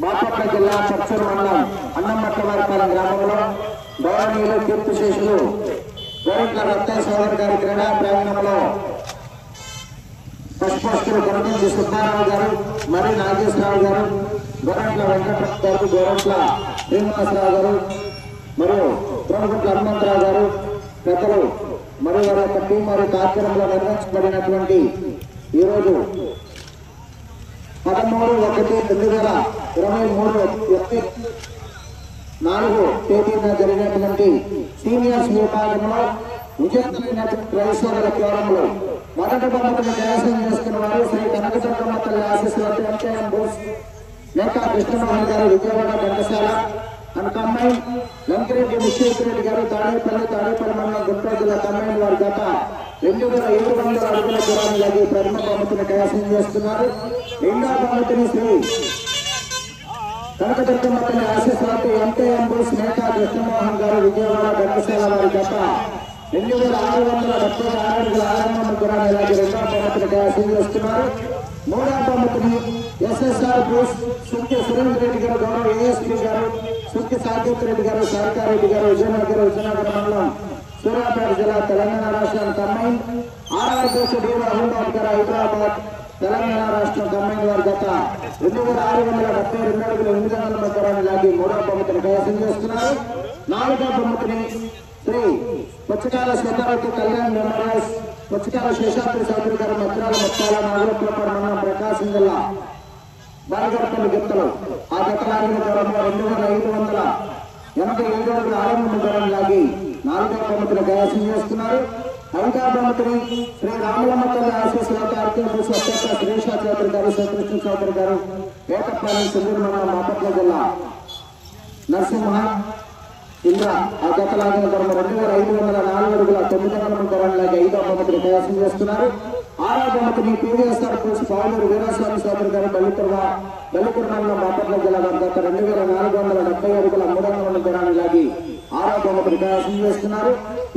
బాపట్ల జిల్లా పచ్చూరు మండలం అన్నమట్టవారిపాలెం గ్రామంలో గౌరవనీయులు కీర్తిశేషులు గోరెట్ల రత్తయ్య సోదరు గారి క్రీడా ప్రాంగణంలో పశుపస్తులు కొనగించి సుబ్బారావు గారు మరి నాగేశ్వరరావు గారు గోరెట్ల వెంకటరావు గారు గోరెట్ల శ్రీనివాసరావు గారు మరియు తోడుగుట్ల హనుమంతరావు గారు పెద్దలు మరియు వారి యొక్క టీం మరియు కార్యక్రమంలో నిర్వహించబడినటువంటి ఈరోజు 13/1/2023 తేదీన జరిగినటువంటి సీనియర్స్ విభాగంలో విజేతమైనటువంటి రైతుల కేవలంలో మొదటి బహుమతిని కైవసం చేసుకున్న వారు శ్రీ కనకదుర్గమ్మ తల్లి ఆశీస్సులతో ఎంకేఎం బోస్ మేకా కృష్ణమోహన్ గారు విజయవాడ ఘంటసాల అండ్ కంబైన్ లంకిరెడ్డి ముఖ్యరెడ్డి గారు తాడేపల్లి మండలం గుంటూరు జిల్లా కంబైన్ వారి గత 2700 అడుగుల దూరాన్ని లాగి ప్రథమ బహుమతిని కైవసం చేస్తున్నారు. రెండవ బహుమతిని శ్రీ కనకదుర్గమ్మ తల్లి ఆశీస్సులతో ఎంకేఎం బోస్ మేకా కృష్ణమోహన్ గారు విజయవాడ ఘంటసాల వారి గత 2676 అడుగుల ఆరంభం దూరాన్ని లాగి రెండవ బహుమతిని కైవసం చేస్తున్నారు. మూడవ బహుమతిని ఎస్ఎస్ఆర్ బోస్ సుంకి సురేంద్ర రెడ్డి గారు గౌరవ ఏఎస్పీ గారు సుంకి సాకేత్ రెడ్డి గారు సారకారెడ్డి గారు విజయనగరం మండలం సూర్యాపేట జిల్లా తెలంగాణ రాష్ట్రం combine RR Bose Divo Ahmedabad గారు హైదరాబాద్ తెలంగాణ రాష్ట్రం కంబైన్ వారి గత 2672 అడుగుల 800 దూరాన్ని లాగి మూడవ బహుమతిని కైవసం చేస్తున్నారు. నాలుగవ బహుమతిని శ్రీ పుచ్చకాల సీతారావు కళ్యాణ్ మెమోరియల్స్ పుచ్చకాల శేషాద్రి చౌదరి గారు మద్రాల ముత్తాల నాగరపల్లి మండలం ప్రకాశం జిల్లా బాలగడపల్లి గిత్తలు ఆ గతలాగిన దూరంలో 2587 అడుగుల ఆరంభం దూరం లాగి నాలుగవ బహుమతిని కైవసం చేస్తున్నారు. ఐదవ బహుమతిని శ్రీ రామలమ్మ తల్లి ఆశీస్సులతో శ్రీషా చౌదరి గారు శ్రీకృష్ణ చౌదరి గారు వేటపాలెం సింధూరు మండలం బాపట్ల జిల్లా నరసింహ ఇంద్ర ఆ గతలాగిన దూరం 2504 అడుగుల 900 దూరం లాగి ఐదవ బహుమతిని కైవసం చేస్తున్నారు. ఆరవ బహుమతిని పీవీఎస్ఆర్ కోచ్ పావులూరు వీరాస్వామి సోదరు గారు బల్లిపుర మండలం బాపట్ల జిల్లా గత 2470 అడుగుల 300 దూరాన్ని లాగి ఆరవ బహుమతిని కైవసం చేస్తున్నారు.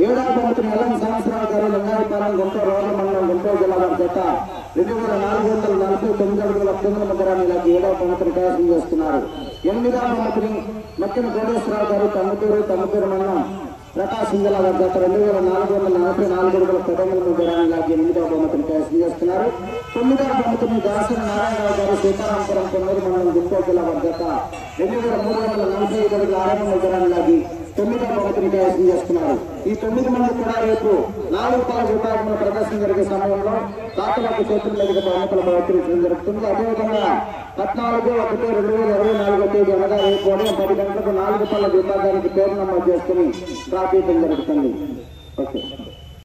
ఏడవ బహుమతిని ఎల్ఎం సంవత్సరాలు గారు లింగాయపాలెం గుంటూరు రోడ్ల మండలం గుంటూరు జిల్లా గత 2449 అడుగుల 900 దూరాన్ని లాగి ఏడవ బహుమతిని కైవసం చేస్తున్నారు. ఎనిమిదవ బహుమతిని మక్కిన కోటేశ్వరరావు గారు తమ్ముతూరు మండలం ప్రకాశం జిల్లా గత 2444 అడుగుల 1000 దూరాన్ని లాగి ఎనిమిదవ బహుమతిని కైవసం చేస్తున్నారు. తొమ్మిదవ బహుమతిని దాసరి నారాయణరావు గారు సీతారాంపురం కొన్నూరు మండలం గుంటూరు జిల్లా గత 2345 అడుగుల 600 దూరాన్ని లాగి తొమ్మిదవ బహుమతిని కైవసం చేస్తున్నారు. ఈ 9 మంది కూడా రేపు 4 పాల విభాగంలో ప్రదర్శన జరిగే సమయంలో దాతలకు చేతుల మీదుగా బహుమతుల బహుకరించడం జరుగుతుంది. అదేవిధంగా 14/1/2024 తేదీ అనగా రేపు ఉదయం 10 గంటలకు 4 పాల విభాగానికి పేరు నమోదు చేసుకుని ప్రార్థించడం జరుగుతుంది. ఓకే.